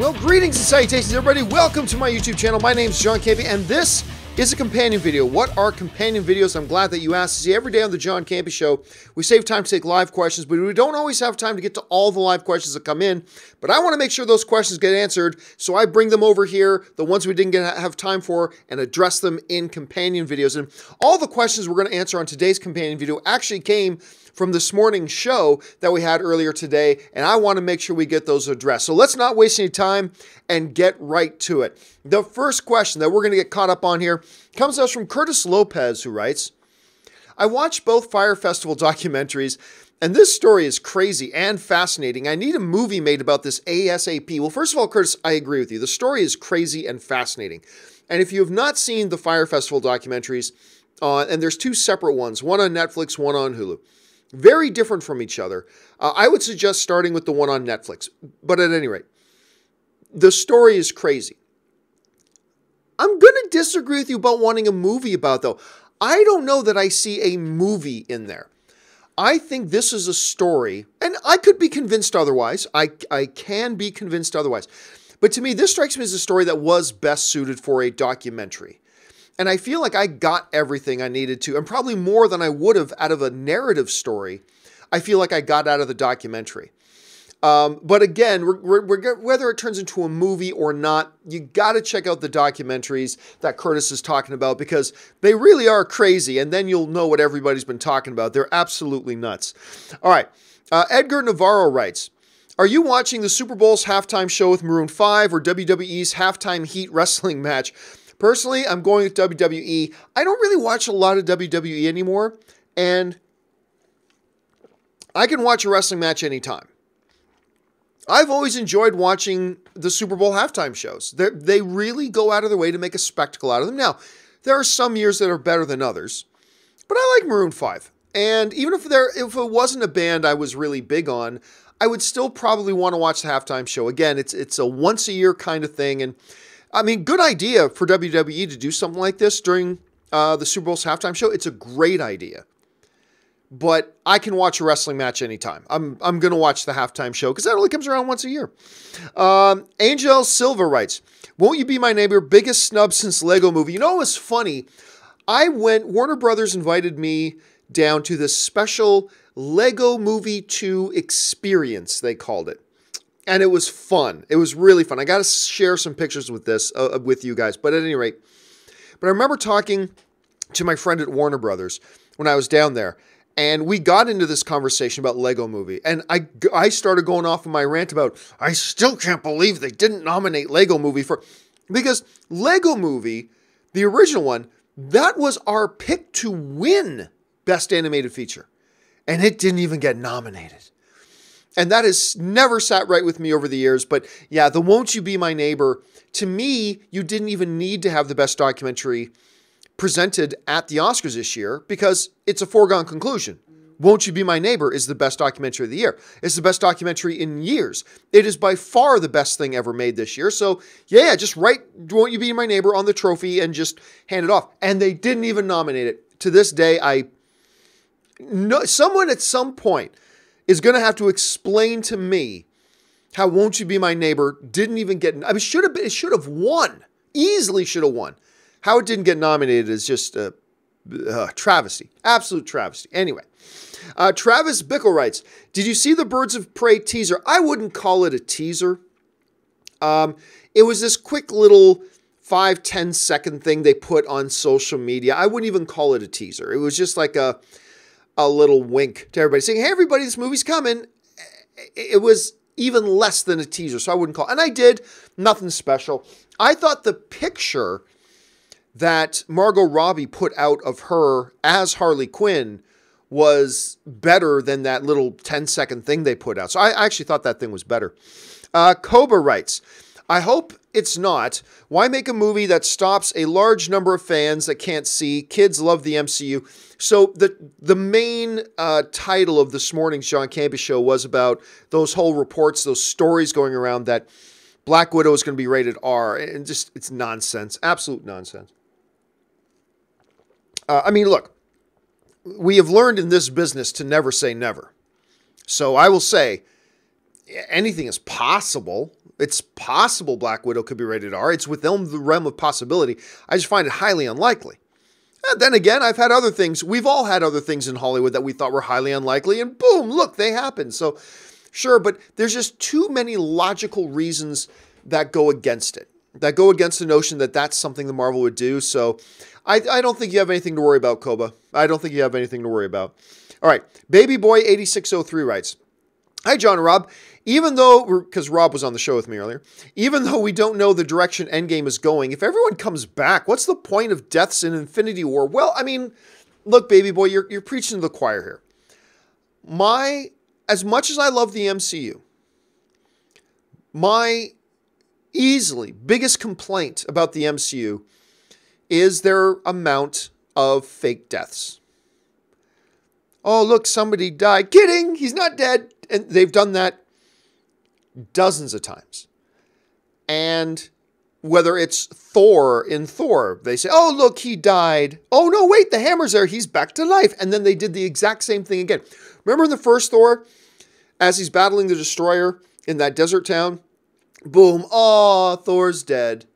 Well, greetings and salutations, everybody. Welcome to my YouTube channel. My name is John Campy, and this is a companion video. What are companion videos? I'm glad that you asked. See, every day on the John Campy Show, we save time to take live questions, but we don't always have time to get to all the live questions that come in. But I want to make sure those questions get answered, so I bring them over here, the ones we didn't have time for, and address them in companion videos. And all the questions we're going to answer on today's companion video actually came from this morning's show that we had earlier today, and I want to make sure we get those addressed. So let's not waste any time and get right to it. The first question that we're going to get caught up on here comes to us from Curtis Lopez, who writes, I watched both Fire Festival documentaries, and this story is crazy and fascinating. I need a movie made about this ASAP. Well, first of all, Curtis, I agree with you. The story is crazy and fascinating. And if you have not seen the Fire Festival documentaries, and there's two separate ones, one on Netflix, one on Hulu, very different from each other. I would suggest starting with the one on Netflix. But at any rate, the story is crazy. I'm going to disagree with you about wanting a movie about it, though. I don't know that I see a movie in there. I think this is a story, and I could be convinced otherwise. I can be convinced otherwise. But to me, this strikes me as a story that was best suited for a documentary. And I feel like I got everything I needed to, and probably more than I would have out of a narrative story. I feel like I got out of the documentary. But again, whether it turns into a movie or not, you got to check out the documentaries that Curtis is talking about, because they really are crazy, and then you'll know what everybody's been talking about. They're absolutely nuts. All right. Edgar Navarro writes, are you watching the Super Bowl's halftime show with Maroon 5 or WWE's halftime Heat wrestling match? Personally, I'm going with WWE. I don't really watch a lot of WWE anymore, and I can watch a wrestling match anytime. I've always enjoyed watching the Super Bowl halftime shows. They really go out of their way to make a spectacle out of them. Now, there are some years that are better than others, but I like Maroon 5. And even if it wasn't a band I was really big on, I would still probably want to watch the halftime show. Again, it's a once-a-year kind of thing, and I mean, good idea for WWE to do something like this during the Super Bowl's halftime show. It's a great idea. But I can watch a wrestling match anytime. I'm going to watch the halftime show because that only comes around once a year. Angel Silva writes, won't you be my neighbor? Biggest snub since Lego Movie. You know, it was funny. Warner Brothers invited me down to this special Lego Movie 2 experience, they called it. And it was fun. It was really fun. I got to share some pictures with this with you guys. But at any rate, I remember talking to my friend at Warner Brothers when I was down there, and we got into this conversation about Lego Movie. And I started going off on my rant about, I still can't believe they didn't nominate Lego Movie because Lego Movie, the original one, that was our pick to win Best Animated Feature. And it didn't even get nominated. And that has never sat right with me over the years. But yeah, the Won't You Be My Neighbor, to me, you didn't even need to have the best documentary presented at the Oscars this year because it's a foregone conclusion. Won't You Be My Neighbor is the best documentary of the year. It's the best documentary in years. It is by far the best thing ever made this year. So yeah, just write Won't You Be My Neighbor on the trophy and just hand it off. And they didn't even nominate it. To this day, someone at some point is going to have to explain to me how Won't You Be My Neighbor didn't even get, it should have won, easily should have won. How it didn't get nominated is just a travesty, absolute travesty. Anyway, Travis Bickle writes, did you see the Birds of Prey teaser? I wouldn't call it a teaser. It was this quick little 5-10 second thing they put on social media. I wouldn't even call it a teaser. It was just like a little wink to everybody saying, hey, everybody, this movie's coming. It was even less than a teaser, so I wouldn't call it. And I did. Nothing special. I thought the picture that Margot Robbie put out of her as Harley Quinn was better than that little 10-second thing they put out. So I actually thought that thing was better. Koba writes, I hope it's not. Why make a movie that stops a large number of fans that can't see? Kids love the MCU. So the main title of this morning's John Campy Show was about those whole reports, those stories going around that Black Widow is going to be rated R. And just, it's nonsense. Absolute nonsense. I mean, look, we have learned in this business to never say never. So I will say anything is possible. It's possible Black Widow could be rated R. It's within the realm of possibility. I just find it highly unlikely. And then again, I've had other things. We've all had other things in Hollywood that we thought were highly unlikely, and boom, look, they happened. So sure, but there's just too many logical reasons that go against it, that go against the notion that that's something the Marvel would do. So I don't think you have anything to worry about, Koba. I don't think you have anything to worry about. All right, Baby Boy 8603 writes, hi, John and Rob. Even though, because Rob was on the show with me earlier, even though we don't know the direction Endgame is going, if everyone comes back, what's the point of deaths in Infinity War? Well, I mean, look, Baby Boy, you're preaching to the choir here. As much as I love the MCU, my easily biggest complaint about the MCU is their amount of fake deaths. Oh, look, somebody died. Kidding, he's not dead. And they've done that dozens of times. And whether it's Thor in Thor, they say, oh, look, he died. Oh, no, wait, the hammer's there. He's back to life. And then they did the exact same thing again. Remember in the first Thor, as he's battling the Destroyer in that desert town? Boom, oh, Thor's dead.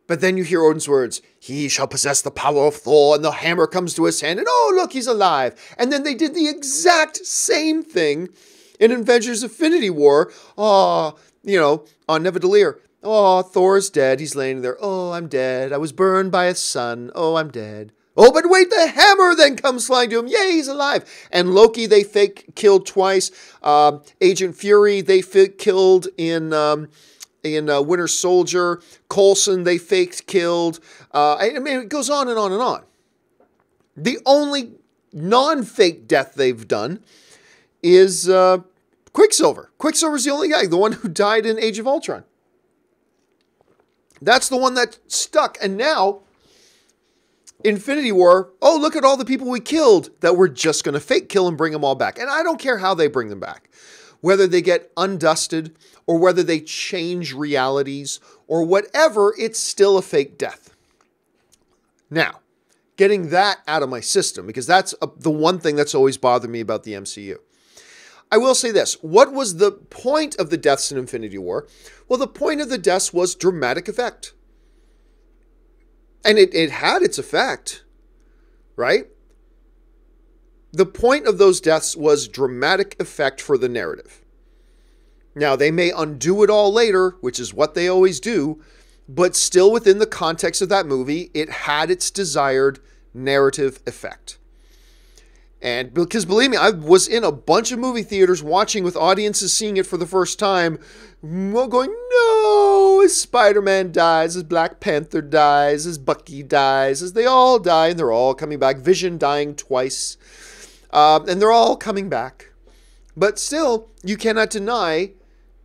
But then you hear Odin's words, he shall possess the power of Thor, and the hammer comes to his hand, and oh, look, he's alive. And then they did the exact same thing in Avengers Infinity War. Oh, on Neverdelir. Oh, Thor's dead. He's laying there. Oh, I'm dead. I was burned by a sun. Oh, I'm dead. Oh, but wait, the hammer then comes flying to him. Yay, he's alive. And Loki, they fake killed twice. Agent Fury, they fake killed in Winter Soldier. Coulson, they faked killed. I mean, it goes on and on and on. The only non-fake death they've done is Quicksilver. Quicksilver's the only guy, the one who died in Age of Ultron. That's the one that stuck. And now, Infinity War, oh, look at all the people we killed that we're just going to fake kill and bring them all back. And I don't care how they bring them back. Whether they get undusted or whether they change realities or whatever, it's still a fake death. Now, getting that out of my system, because that's the one thing that's always bothered me about the MCU. I will say this. What was the point of the deaths in Infinity War? Well, the point of the deaths was dramatic effect. And it had its effect, right? The point of those deaths was dramatic effect for the narrative. Now, they may undo it all later, which is what they always do, but still within the context of that movie, it had its desired narrative effect. And because believe me, I was in a bunch of movie theaters watching with audiences seeing it for the first time, going, no, as Spider-Man dies, as Black Panther dies, as Bucky dies, as they all die, and they're all coming back. Vision dying twice, and they're all coming back. But still, you cannot deny,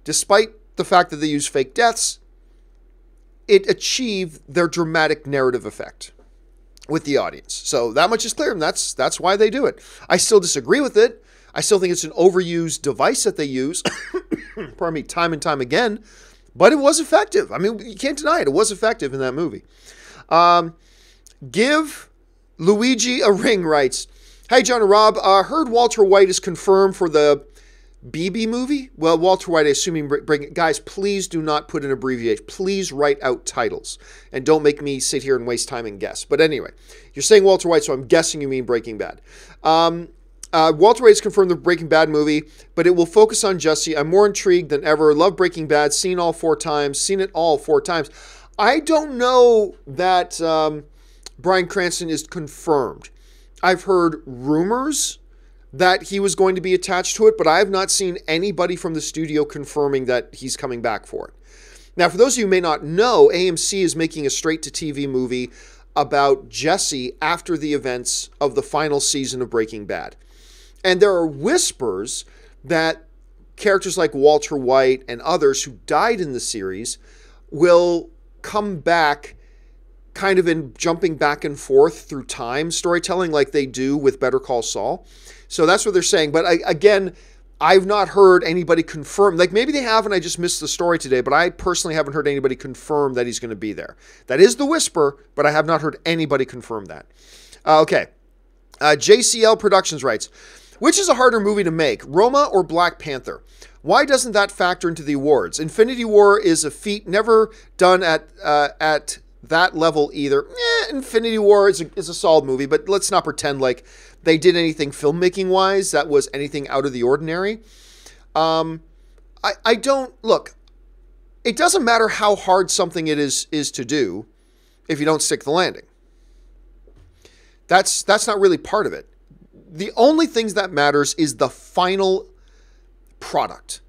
despite the fact that they use fake deaths, it achieved their dramatic narrative effect with the audience. So that much is clear, and that's why they do it. I still disagree with it. I still think it's an overused device that they use, pardon me, time and time again, but it was effective. I mean, you can't deny it. It was effective in that movie. Give Luigi a Ring writes, hey, John and Rob, heard Walter White is confirmed for the BB movie? Well, Walter White, I assume bring guys, please do not put an abbreviation. Please write out titles and don't make me sit here and waste time and guess. But anyway, you're saying Walter White, so I'm guessing you mean Breaking Bad. Walter White has confirmed the Breaking Bad movie, but it will focus on Jesse. I'm more intrigued than ever. Love Breaking Bad. Seen it all four times. I don't know that Bryan Cranston is confirmed. I've heard rumors that he was going to be attached to it, but I have not seen anybody from the studio confirming that he's coming back for it. Now, for those of you who may not know, AMC is making a straight-to-TV movie about Jesse after the events of the final season of Breaking Bad. And there are whispers that characters like Walter White and others who died in the series will come back kind of in jumping back and forth through time storytelling like they do with Better Call Saul. So that's what they're saying. But again, I've not heard anybody confirm. Like maybe they have and I just missed the story today, but I personally haven't heard anybody confirm that he's going to be there. That is the whisper, but I have not heard anybody confirm that. Okay. JCL Productions writes, which is a harder movie to make, Roma or Black Panther? Why doesn't that factor into the awards? Infinity War is a feat never done at that level either. Infinity War is a solid movie, but let's not pretend like they did anything filmmaking-wise that was anything out of the ordinary. I don't... Look, it doesn't matter how hard something it is to do if you don't stick the landing. That's not really part of it. The only things that matters is the final product.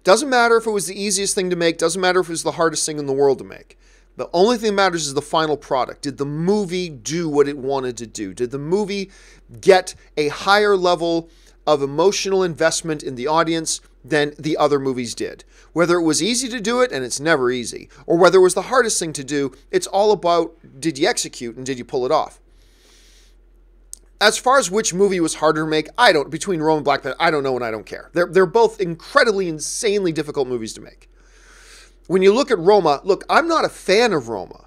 Doesn't matter if it was the easiest thing to make. Doesn't matter if it was the hardest thing in the world to make. The only thing that matters is the final product. Did the movie do what it wanted to do? Did the movie get a higher level of emotional investment in the audience than the other movies did? Whether it was easy to do it, and it's never easy, or whether it was the hardest thing to do, it's all about, did you execute and did you pull it off? As far as which movie was harder to make, between Roma and Black Panther, I don't know and I don't care. They're both incredibly, insanely difficult movies to make. When you look at Roma, look, I'm not a fan of Roma,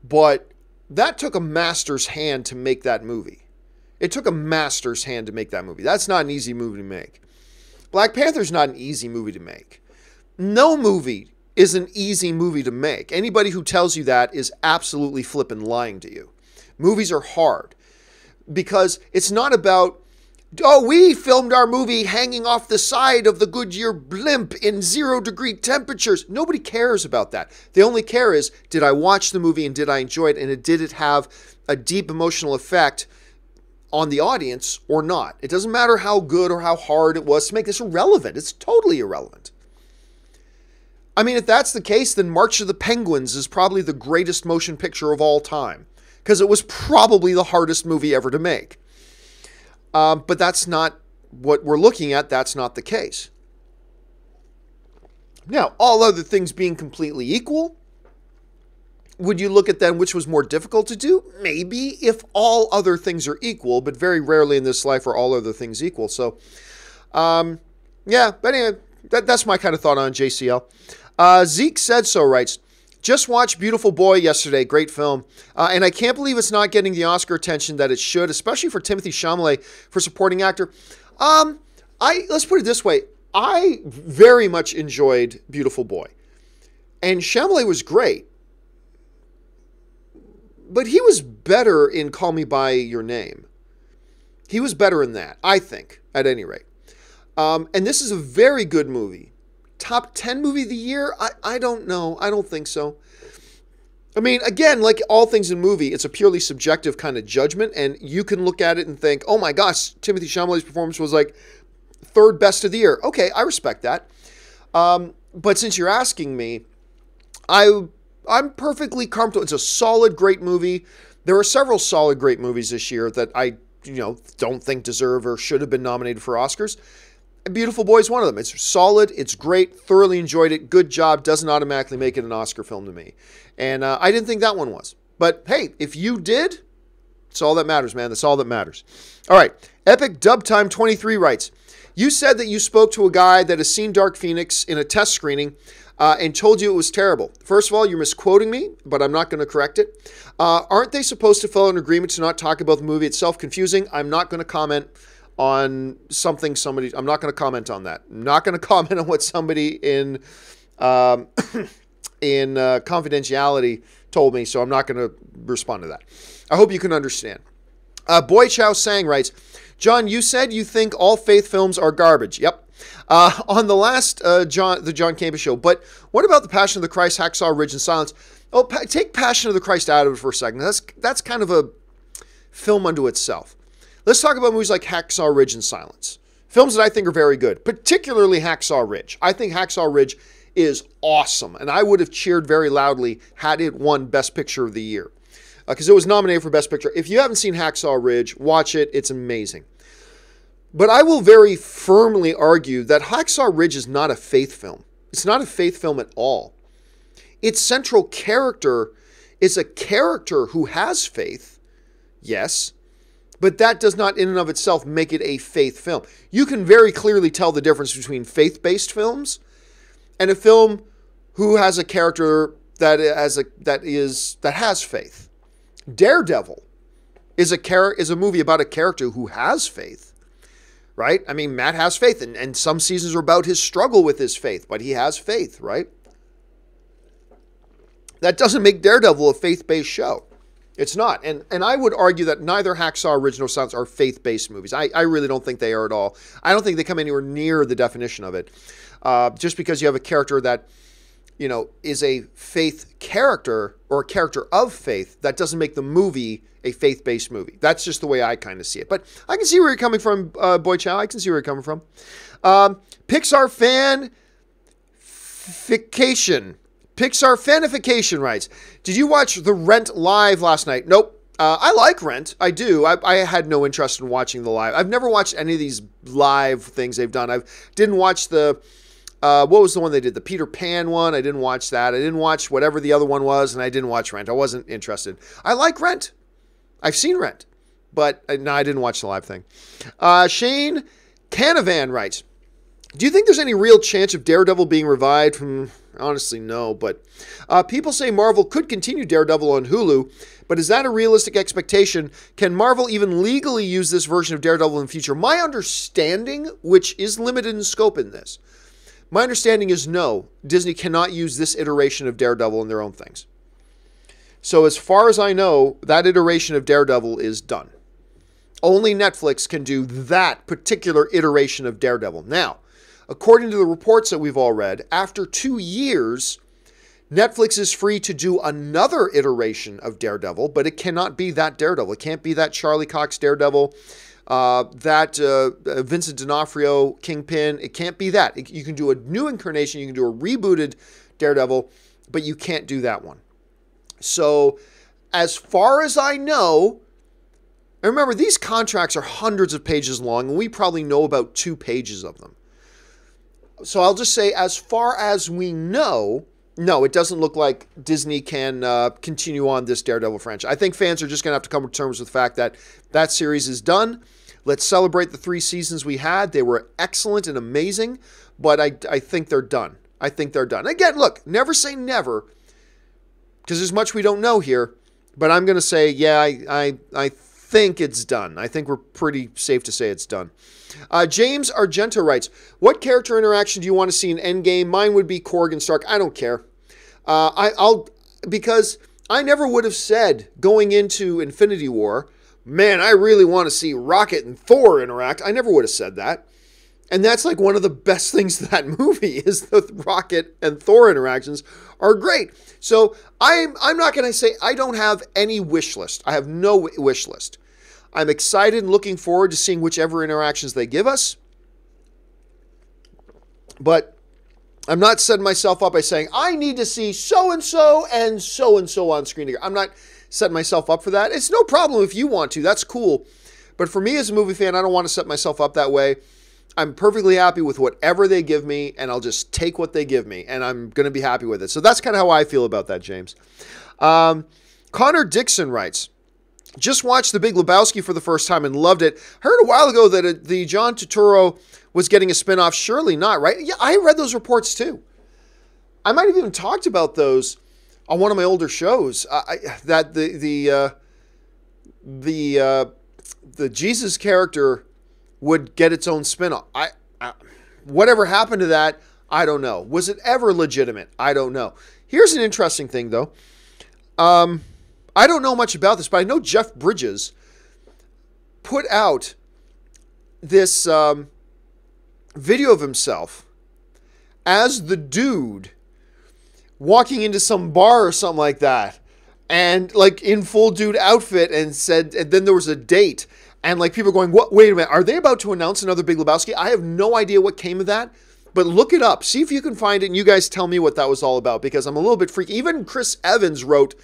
but that took a master's hand to make that movie. It took a master's hand to make that movie. That's not an easy movie to make. Black Panther's not an easy movie to make. No movie is an easy movie to make. Anybody who tells you that is absolutely flippin' lying to you. Movies are hard. Because it's not about, oh, we filmed our movie hanging off the side of the Goodyear blimp in 0-degree temperatures. Nobody cares about that. They only care is, did I watch the movie and did I enjoy it? And did it have a deep emotional effect on the audience or not? It doesn't matter how good or how hard it was to make this irrelevant. It's totally irrelevant. I mean, if that's the case, then March of the Penguins is probably the greatest motion picture of all time. Because it was probably the hardest movie ever to make. But that's not what we're looking at. That's not the case. Now, all other things being completely equal, would you look at then which was more difficult to do? Maybe, if all other things are equal, but very rarely in this life are all other things equal. So, yeah, but anyway, that's my kind of thought on JCL. Zeke Said So writes, just watched Beautiful Boy yesterday. Great film. And I can't believe it's not getting the Oscar attention that it should, especially for Timothée Chalamet for supporting actor. Let's put it this way. I very much enjoyed Beautiful Boy. And Chalamet was great. But he was better in Call Me By Your Name. He was better in that, I think, at any rate. And this is a very good movie. Top 10 movie of the year? I don't know. I don't think so. I mean, again, like all things in movie, it's a purely subjective kind of judgment, and you can look at it and think, oh my gosh, Timothée Chalamet's performance was like third best of the year. Okay, I respect that. But since you're asking me, I'm perfectly comfortable. It's a solid, great movie. There are several solid, great movies this year that I don't think deserve or should have been nominated for Oscars. Beautiful Boy is one of them. It's solid. It's great. Thoroughly enjoyed it. Good job. Doesn't automatically make it an Oscar film to me. And I didn't think that one was. But hey, if you did, it's all that matters, man. That's all that matters. All right. Epic Dub Time 23 writes, you said that you spoke to a guy that has seen Dark Phoenix in a test screening and told you it was terrible. First of all, you're misquoting me, but I'm not going to correct it. Aren't they supposed to follow an agreement to not talk about the movie itself? Confusing. I'm not going to comment on something somebody... I'm not going to comment on that. I'm not going to comment on what somebody in confidentiality told me, so I'm not going to respond to that. I hope you can understand. Boy Chow Sang writes, John, you said you think all faith films are garbage. Yep. On the last the John Campus show. But what about The Passion of the Christ, Hacksaw Ridge, and Silence? Oh, take Passion of the Christ out of it for a second. That's kind of a film unto itself. Let's talk about movies like Hacksaw Ridge and Silence. Films that I think are very good, particularly Hacksaw Ridge. I think Hacksaw Ridge is awesome, and I would have cheered very loudly had it won Best Picture of the Year, because it was nominated for Best Picture. If you haven't seen Hacksaw Ridge, watch it. It's amazing. But I will very firmly argue that Hacksaw Ridge is not a faith film. It's not a faith film at all. Its central character is a character who has faith, yes, but that does not in and of itself make it a faith film. You can very clearly tell the difference between faith-based films and a film who has a character that has faith. Daredevil is a movie about a character who has faith, right? I mean, Matt has faith, and some seasons are about his struggle with his faith, but he has faith, right? That doesn't make Daredevil a faith-based show. It's not. And I would argue that neither Hacksaw Original Sons are faith-based movies. I really don't think they are at all. I don't think they come anywhere near the definition of it. Just because you have a character that, is a faith character or a character of faith, that doesn't make the movie a faith-based movie. That's just the way I kind of see it. But I can see where you're coming from, Boy Chow. I can see where you're coming from. Pixar fanification. Pixar fanification writes, did you watch The Rent live last night? Nope. I like Rent. I do. I had no interest in watching the live. I've never watched any of these live things they've done. I didn't watch the, what was the one they did? The Peter Pan one. I didn't watch that. I didn't watch whatever the other one was, and I didn't watch Rent. I wasn't interested. I like Rent. I've seen Rent, but no, I didn't watch the live thing. Shane Canavan writes, do you think there's any real chance of Daredevil being revived? Honestly, no, but people say Marvel could continue Daredevil on Hulu, but is that a realistic expectation? Can Marvel even legally use this version of Daredevil in the future? My understanding, which is limited in scope in this, my understanding is no, Disney cannot use this iteration of Daredevil in their own things. So as far as I know, that iteration of Daredevil is done. Only Netflix can do that particular iteration of Daredevil. Now, according to the reports that we've all read, after 2 years, Netflix is free to do another iteration of Daredevil, but it cannot be that Daredevil. It can't be that Charlie Cox Daredevil, that Vincent D'Onofrio Kingpin. It can't be that. You can do a new incarnation. You can do a rebooted Daredevil, but you can't do that one. So as far as I know, and remember, these contracts are hundreds of pages long, and we probably know about 2 pages of them. So I'll just say, as far as we know, no, it doesn't look like Disney can continue on this Daredevil franchise. I think fans are just going to have to come to terms with the fact that that series is done. Let's celebrate the 3 seasons we had. They were excellent and amazing, but I think they're done. I think they're done. Again, look, never say never, because there's much we don't know here, but I'm going to say, yeah, I think it's done. I think we're pretty safe to say it's done. James Argento writes, what character interaction do you want to see in Endgame? Mine would be Korg and Stark. I don't care. Because I never would have said going into Infinity War, man, I really want to see Rocket and Thor interact. I never would have said that. And that's like one of the best things of that movie is the Rocket and Thor interactions are great. So I'm not going to say I don't have any wish list. I have no wish list. I'm excited and looking forward to seeing whichever interactions they give us. But I'm not setting myself up by saying, I need to see so-and-so and so-and-so on screen together. I'm not setting myself up for that. It's no problem if you want to. That's cool. But for me as a movie fan, I don't want to set myself up that way. I'm perfectly happy with whatever they give me, and I'll just take what they give me, and I'm going to be happy with it. So that's kind of how I feel about that, James. Connor Dixon writes, just watched The Big Lebowski for the first time and loved it. Heard a while ago that the John Turturro was getting a spinoff. Surely not, right? Yeah, I read those reports too. I might have even talked about those on one of my older shows. That the Jesus character would get its own spinoff. Whatever happened to that, I don't know. Was it ever legitimate? I don't know. Here's an interesting thing, though. I don't know much about this, but I know Jeff Bridges put out this video of himself as the dude walking into some bar or something like that, and like in full dude outfit, and said, and then there was a date, and like people going, what? Wait a minute, are they about to announce another Big Lebowski? I have no idea what came of that, but look it up, see if you can find it, and you guys tell me what that was all about, because I'm a little bit freaky. Even Chris Evans wrote,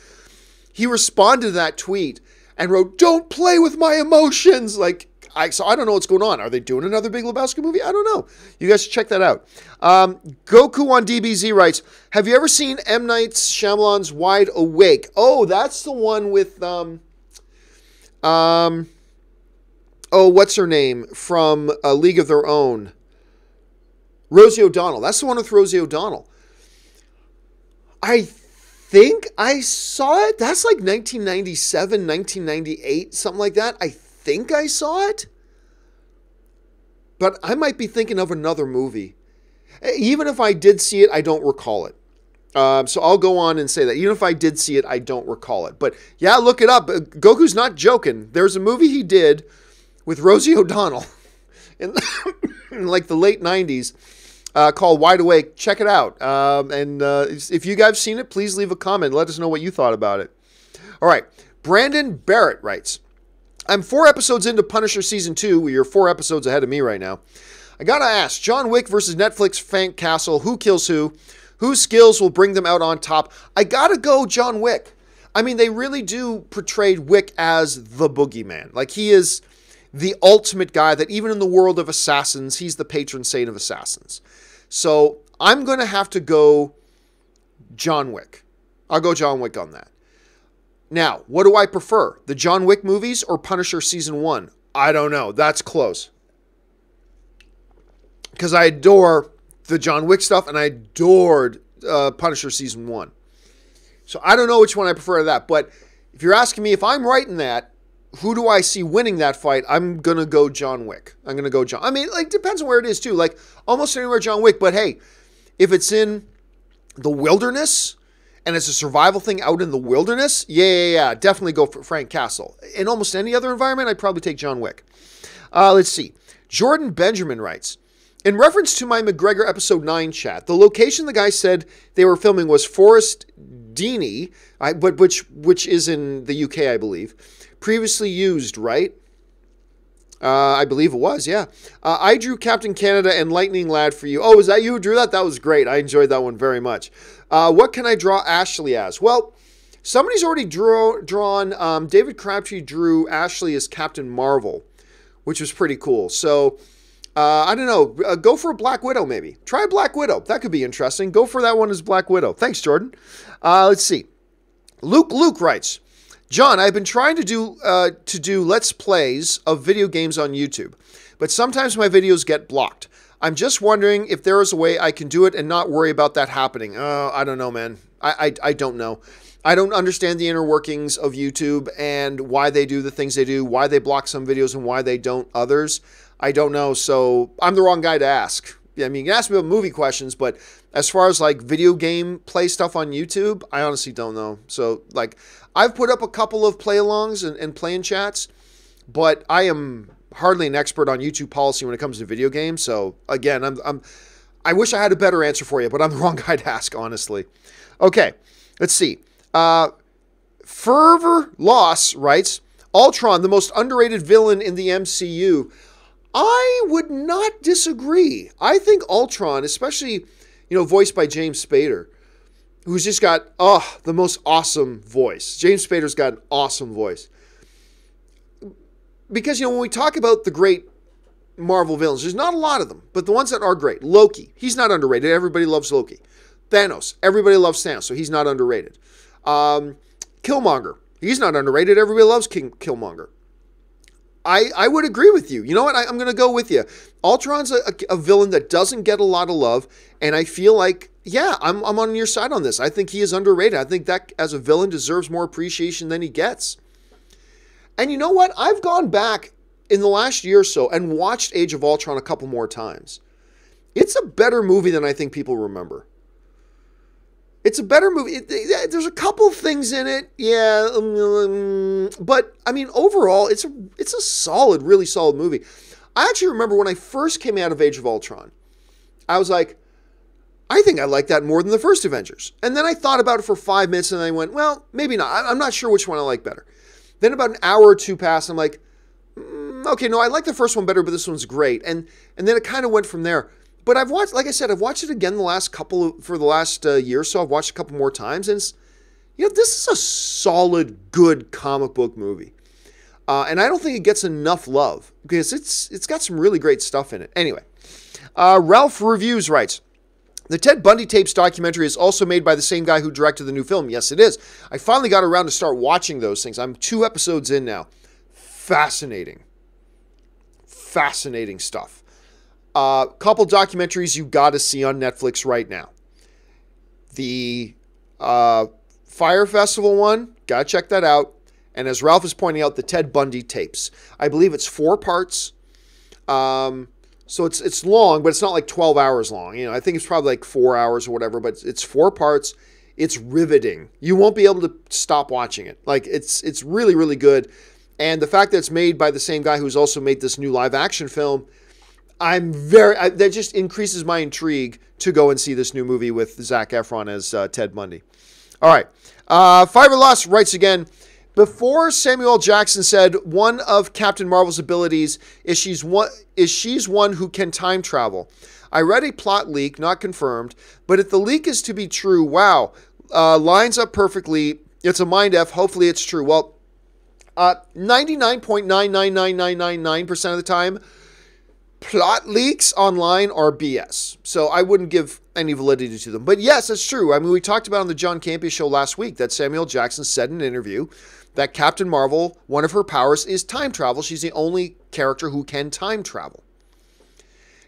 he responded to that tweet and wrote, don't play with my emotions. So I don't know what's going on. Are they doing another Big Lebowski movie? I don't know. You guys should check that out. Goku on DBZ writes, have you ever seen M. Night Shyamalan's Wide Awake? Oh, that's the one with, what's her name? From A League of Their Own. Rosie O'Donnell. That's the one with Rosie O'Donnell. I think I saw it. That's like 1997, 1998, something like that. I think I saw it. But I might be thinking of another movie. Even if I did see it, I don't recall it. So I'll go on and say that. Even if I did see it, I don't recall it. But yeah, look it up. Goku's not joking. There's a movie he did with Rosie O'Donnell in, in like the late 90s called Wide Awake. Check it out. If you guys have seen it, please leave a comment. Let us know what you thought about it. All right. Brandon Berrett writes, I'm 4 episodes into Punisher Season 2. You're 4 episodes ahead of me right now. I gotta ask, John Wick versus Netflix Frank Castle, who kills who? Whose skills will bring them out on top? I gotta go John Wick. I mean, they really do portray Wick as the boogeyman. Like, he is the ultimate guy that even in the world of assassins, he's the patron saint of assassins. So I'm going to have to go John Wick. I'll go John Wick on that. Now, what do I prefer? The John Wick movies or Punisher Season 1? I don't know. That's close. Because I adore the John Wick stuff, and I adored Punisher Season 1. So I don't know which one I prefer to that. But if you're asking me if I'm right in that, who do I see winning that fight? I'm going to go John Wick. I'm going to go John. I mean, like, depends on where it is, too. Like, almost anywhere John Wick. But, hey, if it's in the wilderness and it's a survival thing out in the wilderness, yeah, definitely go for Frank Castle. In almost any other environment, I'd probably take John Wick. Let's see. Jordan Benjamin writes, in reference to my McGregor episode 9 chat, the location the guy said they were filming was Forest Dini, which is in the UK, I believe. Previously used, right? I believe it was, yeah. I drew Captain Canada and Lightning Lad for you. Oh, was that you who drew that? That was great. I enjoyed that one very much. What can I draw Ashley as? Well, somebody's already drawn. David Crabtree drew Ashley as Captain Marvel, which was pretty cool. So, I don't know. Go for a Black Widow, maybe. Try a Black Widow. That could be interesting. Go for that one as Black Widow. Thanks, Jordan. Let's see. Luke writes, John, I've been trying to do Let's Plays of video games on YouTube, but sometimes my videos get blocked. I'm just wondering if there is a way I can do it and not worry about that happening. I don't know, man. I don't know. I don't understand the inner workings of YouTube and why they do the things they do, why they block some videos and why they don't others. I don't know, so I'm the wrong guy to ask. I mean, you can ask me about movie questions, but as far as like video game play stuff on YouTube, I honestly don't know. So like, I've put up a couple of play-alongs and play-in chats, but I am hardly an expert on YouTube policy when it comes to video games. So again, I wish I had a better answer for you, but I'm the wrong guy to ask, honestly. Okay, let's see. Fervor Loss writes, Ultron, the most underrated villain in the MCU. I would not disagree. I think Ultron, especially, voiced by James Spader, who's just got, the most awesome voice. James Spader's got an awesome voice. Because, when we talk about the great Marvel villains, there's not a lot of them, but the ones that are great. Loki, he's not underrated. Everybody loves Loki. Thanos, everybody loves Thanos, so he's not underrated. Killmonger, he's not underrated. Everybody loves Killmonger. I would agree with you. You know what? I'm going to go with you. Ultron's a villain that doesn't get a lot of love, and I feel like, yeah, I'm on your side on this. I think he is underrated. I think that as a villain deserves more appreciation than he gets. And you know what? I've gone back in the last year or so and watched Age of Ultron a couple more times. It's a better movie than I think people remember. It's a better movie. There's a couple things in it, yeah, but I mean, overall, it's a solid, really solid movie. I actually remember when I first came out of Age of Ultron, I was like, I think I like that more than the first Avengers. And then I thought about it for 5 minutes, and I went, well, maybe not. I'm not sure which one I like better. Then about an hour or two passed, and I'm like, okay, no, I like the first one better, but this one's great. And then it kind of went from there. But I've watched, like I said, I've watched it again for the last year or so. I've watched it a couple more times, and this is a solid, good comic book movie. And I don't think it gets enough love because it's got some really great stuff in it. Anyway, Ralph Reviews writes, the Ted Bundy Tapes documentary is also made by the same guy who directed the new film. Yes, it is. I finally got around to start watching those things. I'm 2 episodes in now. Fascinating. Fascinating stuff. Couple documentaries you got to see on Netflix right now. The Fire Festival one, gotta check that out. And as Ralph is pointing out, the Ted Bundy tapes. I believe it's 4 parts. So it's long, but it's not like 12 hours long. You know, I think it's probably like 4 hours or whatever, but it's 4 parts. It's riveting. You won't be able to stop watching it. Like, it's really, really good. And the fact that it's made by the same guy who's also made this new live action film, that just increases my intrigue to go and see this new movie with Zac Efron as Ted Bundy. All right. Fiber Lost writes again, before Samuel L. Jackson said one of Captain Marvel's abilities is she's one who can time travel. I read a plot leak, not confirmed, but if the leak is to be true, wow, lines up perfectly. It's a mind F. Hopefully it's true. Well, 99.999999% of the time, plot leaks online are BS. So I wouldn't give any validity to them. But yes, that's true. I mean, we talked about on the John Campea show last week that Samuel Jackson said in an interview that Captain Marvel, one of her powers is time travel. She's the only character who can time travel.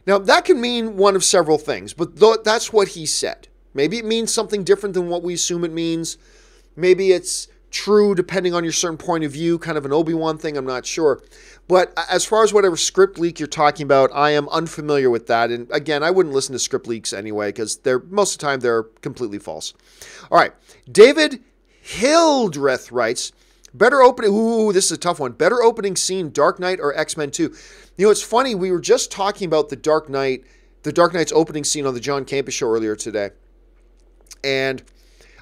Now, that can mean one of several things, but that's what he said. Maybe it means something different than what we assume it means. Maybe it's true depending on your certain point of view, kind of an Obi-Wan thing, I'm not sure. But as far as whatever script leak you're talking about, I am unfamiliar with that. And again, I wouldn't listen to script leaks anyway, because most of the time they're completely false. All right, David Hildreth writes, better opening, ooh, this is a tough one. Better opening scene, Dark Knight or X-Men 2? You know, it's funny, we were just talking about the Dark Knight's opening scene on the John Campea show earlier today. And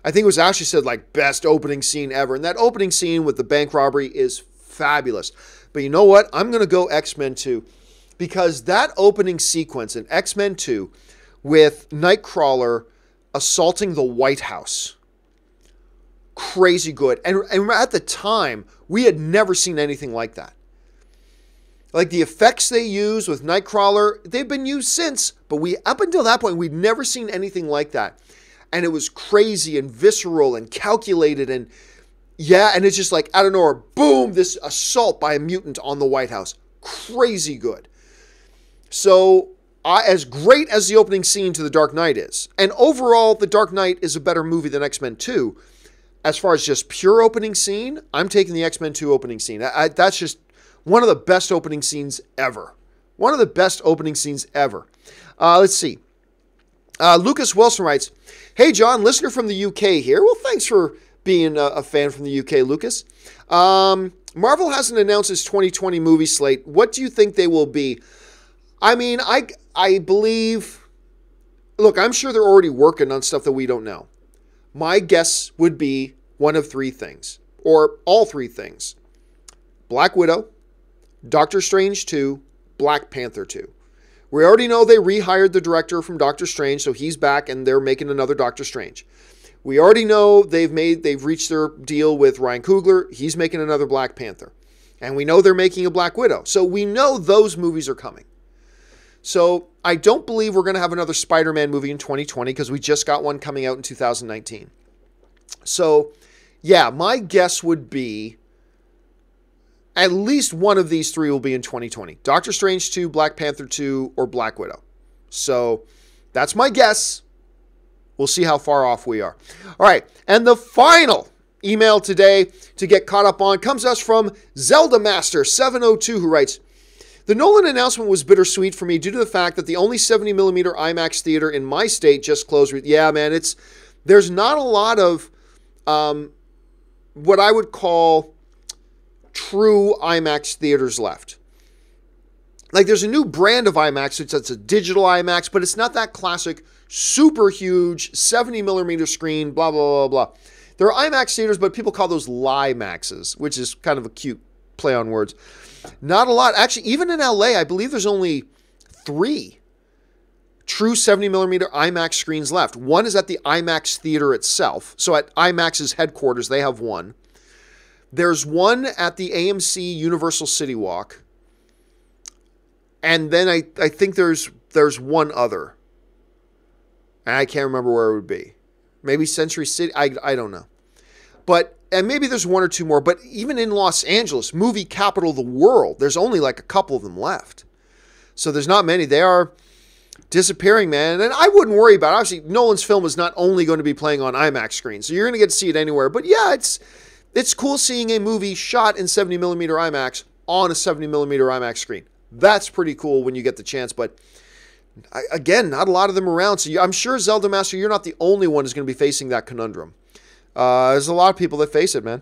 I think it was actually said, like, best opening scene ever. And that opening scene with the bank robbery is fabulous. But you know what? I'm going to go X-Men 2. Because that opening sequence in X-Men 2 with Nightcrawler assaulting the White House, crazy good. And at the time, we had never seen anything like that. Like, the effects they use with Nightcrawler, they've been used since. But up until that point, we'd never seen anything like that. And it was crazy and visceral and calculated. And yeah, and it's just like, out of nowhere, boom, this assault by a mutant on the White House. Crazy good. So, as great as the opening scene to The Dark Knight is, and overall, The Dark Knight is a better movie than X-Men 2, as far as just pure opening scene, I'm taking the X-Men 2 opening scene. That's just one of the best opening scenes ever. One of the best opening scenes ever. Let's see. Lucas Wilson writes, hey, John, listener from the UK here. Well, thanks for being a fan from the UK, Lucas. Marvel hasn't announced its 2020 movie slate. What do you think they will be? I mean, I believe... Look, I'm sure they're already working on stuff that we don't know. My guess would be one of 3 things. Or all 3 things. Black Widow, Doctor Strange 2, Black Panther 2. We already know they rehired the director from Doctor Strange, so he's back and they're making another Doctor Strange. We already know they've reached their deal with Ryan Coogler. He's making another Black Panther. And we know they're making a Black Widow. So we know those movies are coming. So I don't believe we're going to have another Spider-Man movie in 2020 because we just got one coming out in 2019. So yeah, my guess would be at least one of these 3 will be in 2020. Doctor Strange 2, Black Panther 2, or Black Widow. So that's my guess. We'll see how far off we are. All right, and the final email today to get caught up on comes us from Zelda Master 702, who writes, the Nolan announcement was bittersweet for me due to the fact that the only 70mm IMAX theater in my state just closed. Yeah, man, there's not a lot of what I would call true IMAX theaters left. Like, there's a new brand of IMAX. It's a digital IMAX, but it's not that classic, super huge, 70mm screen, blah, blah, blah, blah. There are IMAX theaters, but people call those LIMAXs, which is kind of a cute play on words. Not a lot. Actually, even in LA, I believe there's only 3 true 70mm IMAX screens left. One is at the IMAX theater itself. So at IMAX's headquarters, they have one. There's one at the AMC Universal City Walk. And then I think there's one other. And I can't remember where it would be. Maybe Century City. I don't know. And maybe there's 1 or 2 more. But even in Los Angeles, movie capital of the world, there's only like a couple of them left. So there's not many. They are disappearing, man. And I wouldn't worry about it. Obviously, Nolan's film is not only going to be playing on IMAX screens, so you're going to get to see it anywhere. But yeah, it's cool seeing a movie shot in 70mm IMAX on a 70mm IMAX screen. That's pretty cool when you get the chance. But again, not a lot of them around. So I'm sure, Zelda Master, you're not the only one who's going to be facing that conundrum. There's a lot of people that face it, man.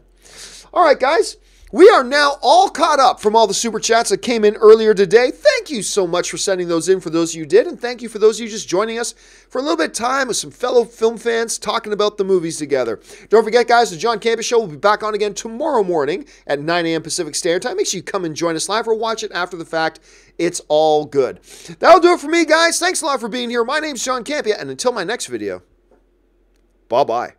All right, guys. We are now all caught up from all the super chats that came in earlier today. Thank you so much for sending those in for those of you who did. And thank you for those of you just joining us for a little bit of time with some fellow film fans talking about the movies together. Don't forget, guys, the John Campea Show will be back on again tomorrow morning at 9 a.m. Pacific Standard Time. Make sure you come and join us live or watch it after the fact. It's all good. That'll do it for me, guys. Thanks a lot for being here. My name's John Campea, and until my next video, bye-bye.